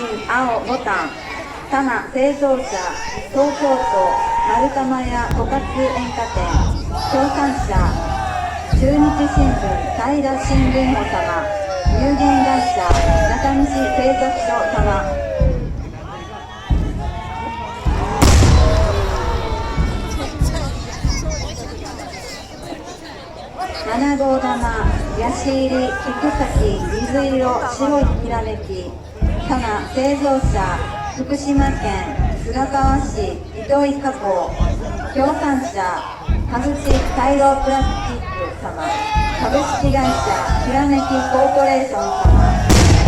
青ボタン、多摩製造者、東京都丸玉屋枯渇煙火店、協賛者、中日新聞平新聞保様、有限会社中西製作所様。7号玉、ヤシ入り、菊崎、水色、白いきらめき、多摩製造者、福島県菅川市糸井加工、協賛者、羽口大洋プラスチック様、株式会社きらめきコーポレーション様、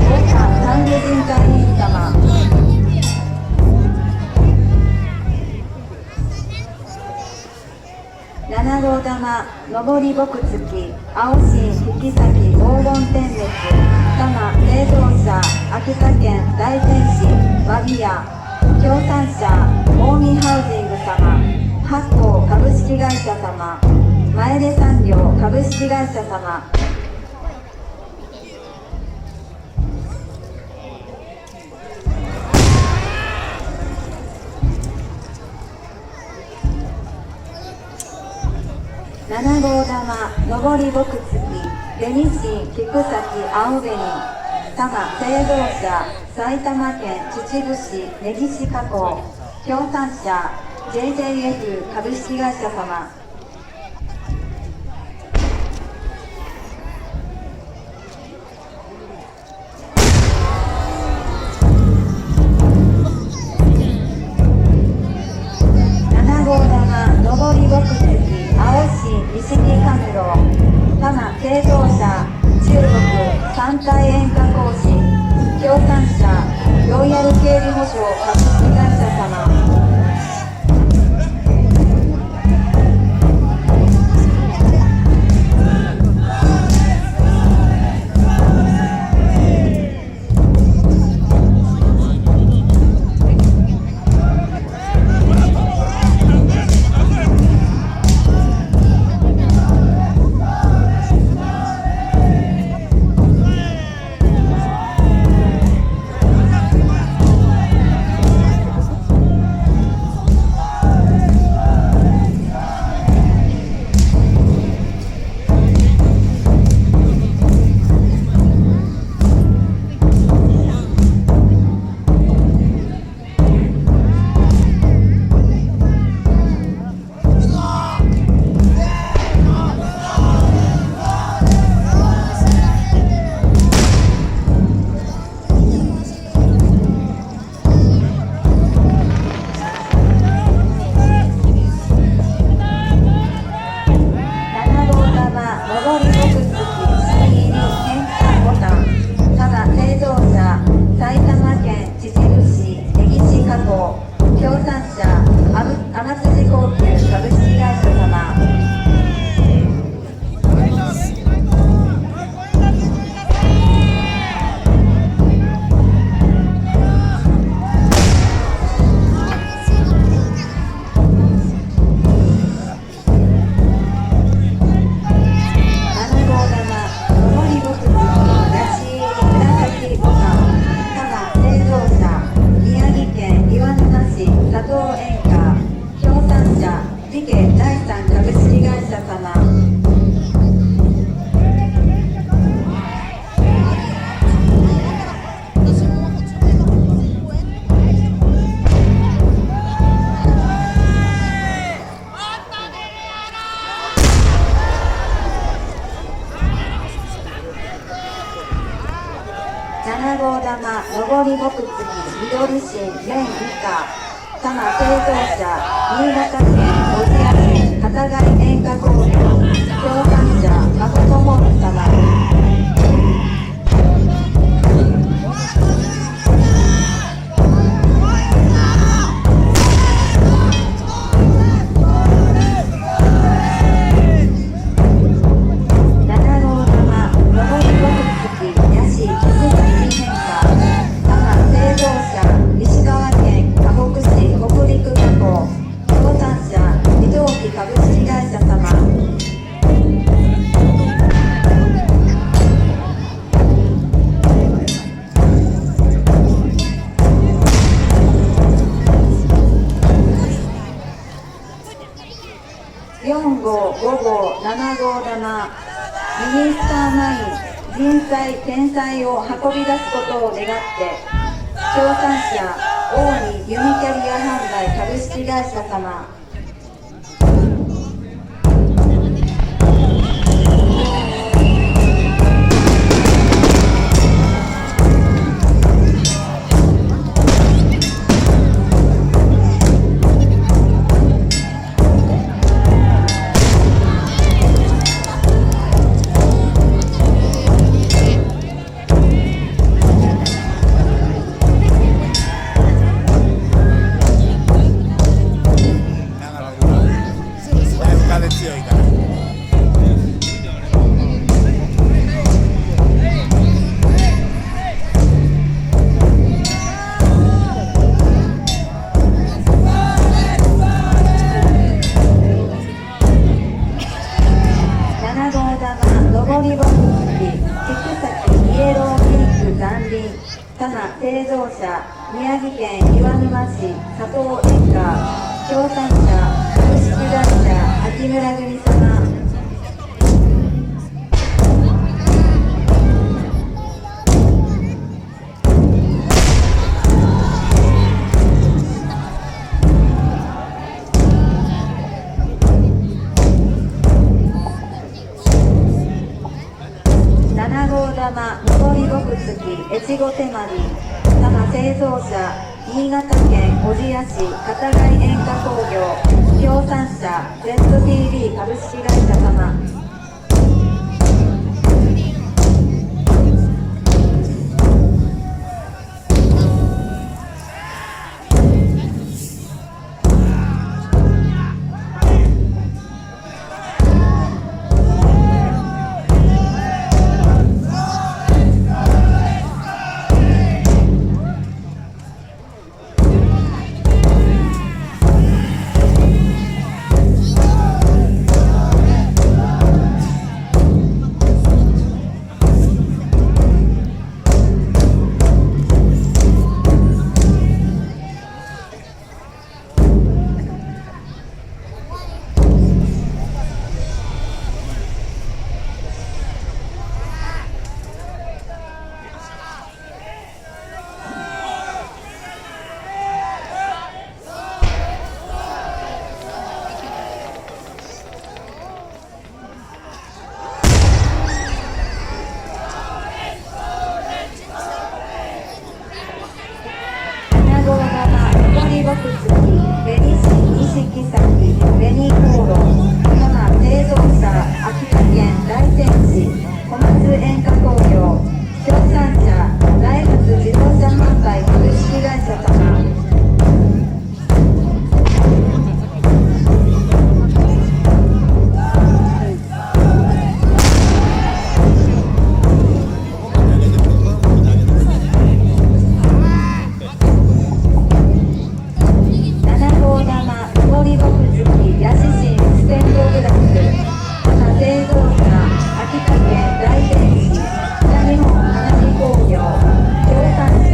大田産業人会員様。7号玉、上りぼくつき、青新引き先黄金点滅、多摩製造者、秋田県大仙市和木屋、協賛者、近江ハウジング様、発行株式会社様、前出産業株式会社様。7号玉、上りぼくつき、紅新菊崎青紅、多摩製造者、埼玉県秩父市根岸加工、協賛者、JJF 株式会社様。7号玉、上りぼくつき、青新錦カムロ、多摩製造者、中国三体煙火工事、協賛者、ロイヤル警備保障株式会社様。7号玉、上りぼくつき、緑新、綿以下、多摩製造者、新潟県小千谷市片貝煙火工業、協賛者、誠本様。株式会社様。5号7号玉ミニスターマイン人材天才を運び出すことを願って協賛社大仁ユニキャリア販売株式会社様強いから。7号玉上りボックス菊崎イエローピンク残輪棚製造者宮城県岩沼市佐藤園家協賛社株式会社秋村組様7号玉上りボクツキ越後手まり棚製造者新潟県小千谷市片貝塩化工業協賛社 ZTV 株式会社様ボクツキ紅錦崎紅航路棚製造者秋田県大仙市小松塩化工業協賛社ダイハツ自動車販売株式会社様製造者秋田県大仙市北日本花火工業協賛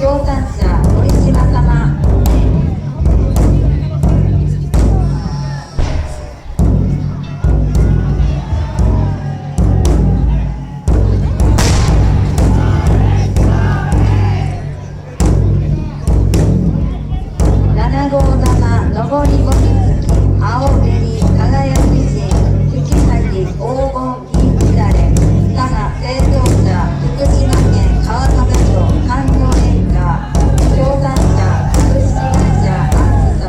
協賛者森島様。7号玉上りごつき青紅輝き人引き裂き黄金銀乱れ佐賀製造者福島県川俣町観光園家協賛者株式会社アンス様。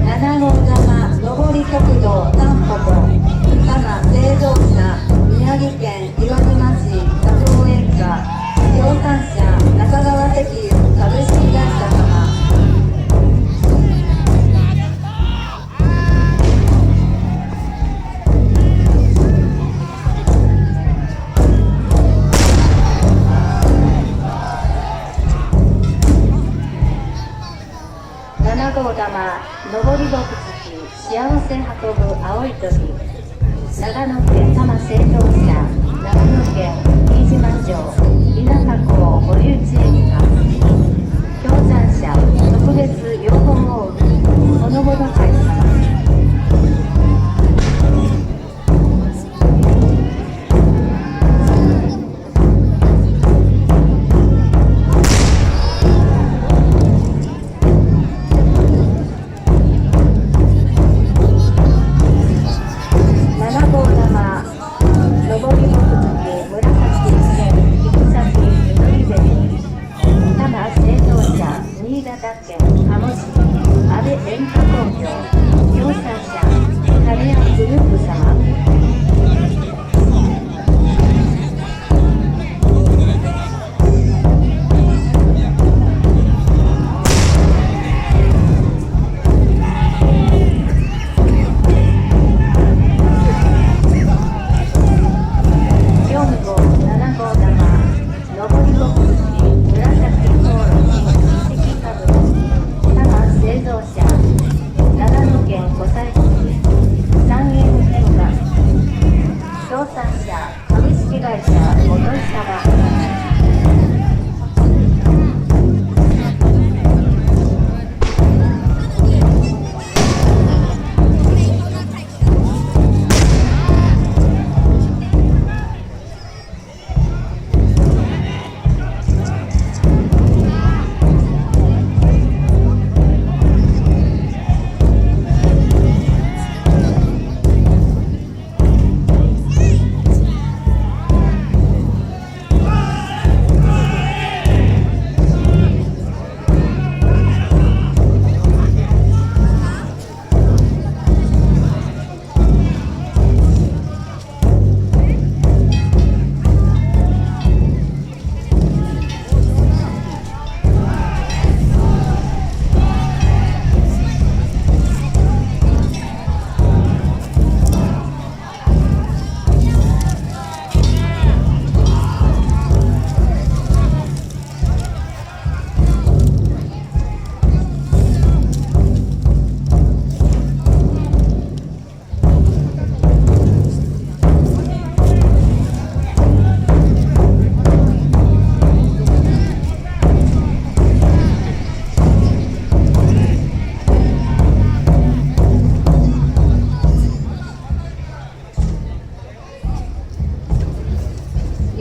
7号玉上り極道タンポポ佐賀製造者宮城県広島市佐藤園家協賛者中川石油株式会社様。7号玉上りぼくつき幸せ運ぶ青い鳥長野県多摩製造者長野県飯島町稲加港堀内駅間協賛者特別養護モールほのぼの会様。7号玉上りぼくつき紫線行き先緑紅多摩製造者新潟県鴨市安倍電化工業協賛者カレアグループ様。4号7号玉上りぼくつき紫コオロギ一石株多摩製造者長野県湖西市三円変化協賛者株式会社元井様。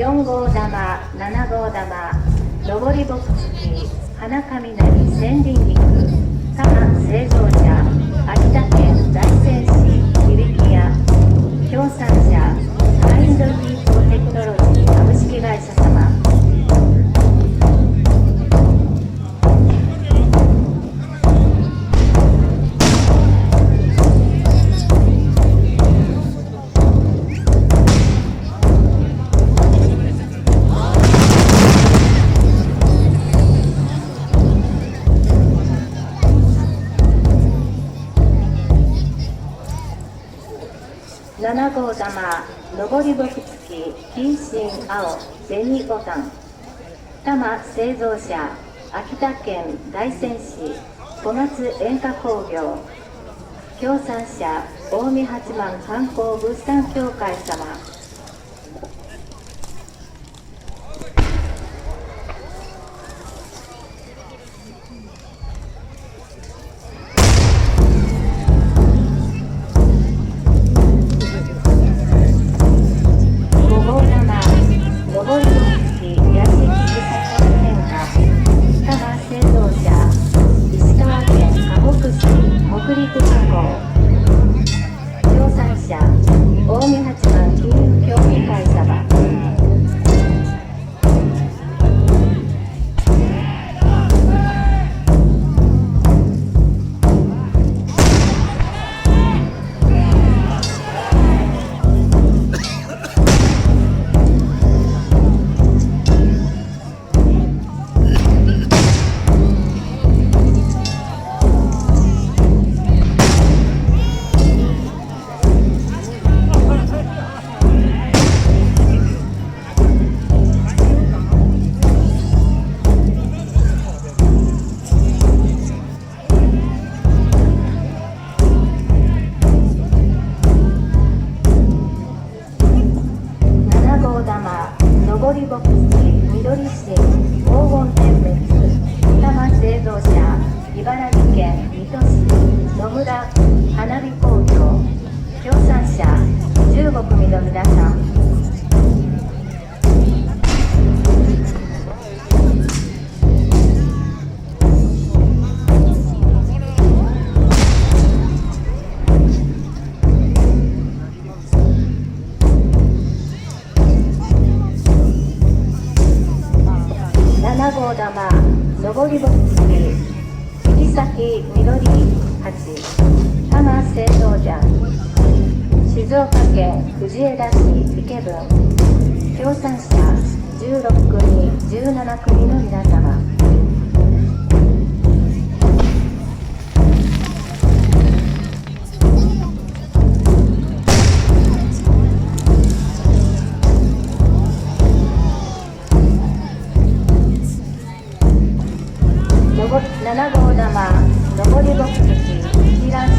4号玉7号玉上りぼくつき花雷千輪菊多摩製造者秋田県大仙市響屋協賛者カインドヒートテクノロジー株式会社様。7号玉上りぼくつき金芯青紅ボタン多摩製造者、秋田県大仙市小松煙火工業、協賛者近江八幡観光物産協会様、上り牧師緑市黄金点滅、多摩製造者茨城県水戸市野村花火工業、協賛者15組の皆さん、7号玉上り牧師杉崎緑八、多摩製造者静岡県藤枝市池分、協賛者16組17組の皆様、7号玉上り牧師平新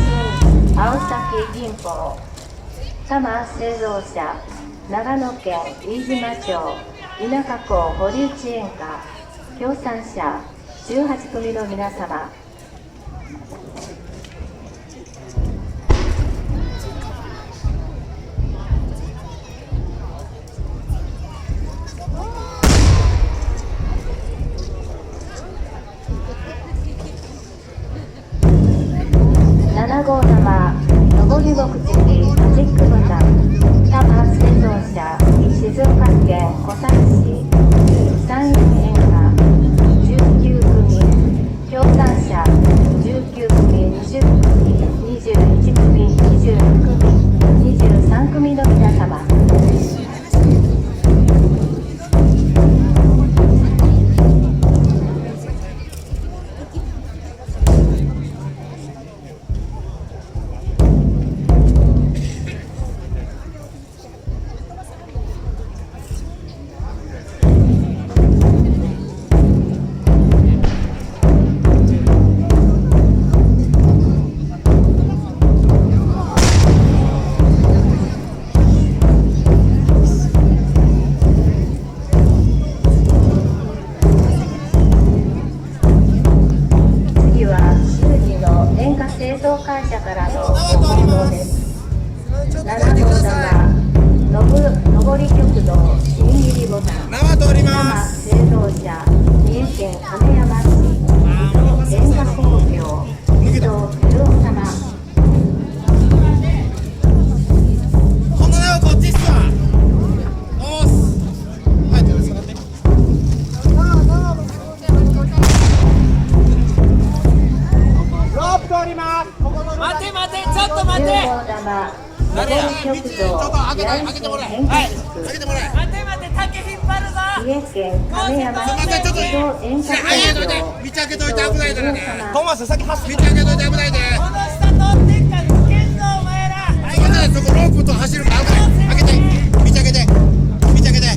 青崎銀宝、多摩製造者長野県飯島町稲加港堀内園歌、協賛者18組の皆様、7号玉上り牧師マジックボタン、多摩製造者静岡県湖西市山陰演歌19組、協賛者19組20組21組22組23組の皆様、製造会社からのご報道です。7号玉上り極道新入りボタン、多摩製造者三重県亀山市水戸演歌工業水戸照夫様、この名はこっちっすわ。おーす。はい、よろしくなって。ロープ通ります。待て待て、ちょっと待て。10号玉上り極道開けてもらえ。はい、開けてもらえ。待て待て、竹引っ張るぞ。三重県亀山市水戸演歌工業、道開けといて危ないからね。様、トーマス先走って。道開けといて危ないで。この下通ってんから危険ぞお前ら。そこロープと走るから危ない。開けて、道開けて、道開けて。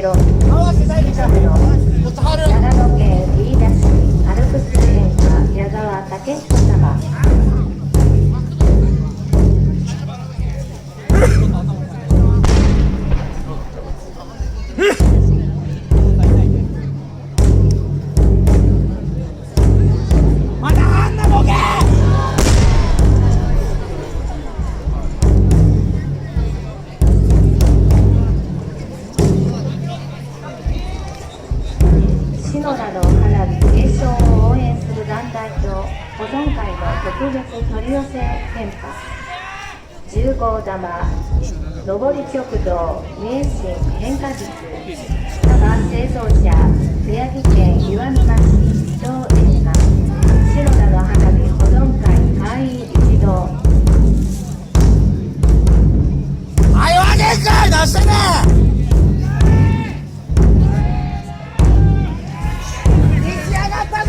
白木カムの長野県飯田市アルプス演歌矢沢武彦様。またあんなボケ篠田の花火継承を応援する団体と保存会の特別取り寄せ献花10号玉上り極道名神変化術多摩製造者宮城県岩沼市伊藤園さん篠田の花火保存会会員一同。はい、わけんかい出してね出来上がったぞ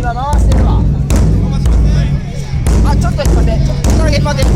今回してるわあ、ちょっと待ってちょっとだけ待って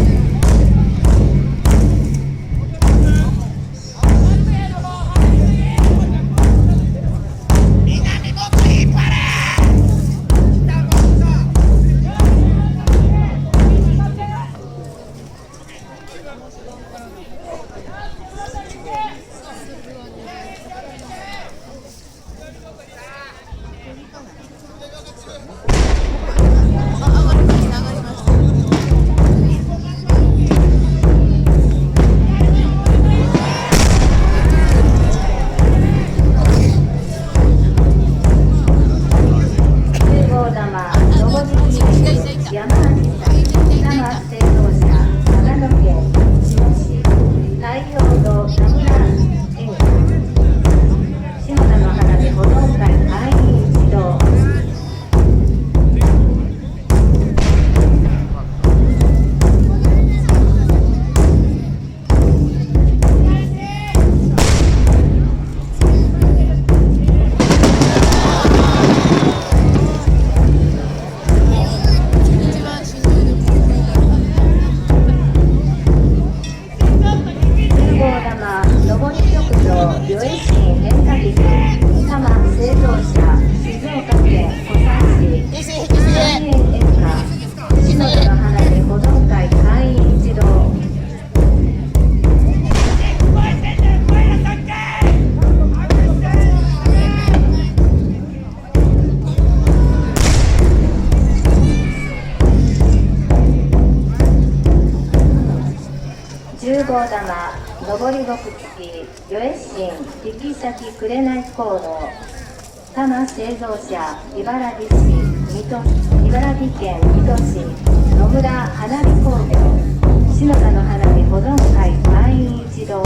10号玉上り獄付き与越新引き先紅航路多摩製造者茨城県水戸市野村花火工業篠田の花火保存会会員一同。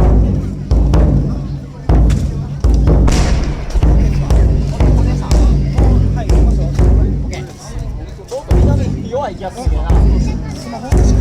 弱い気がするけどな。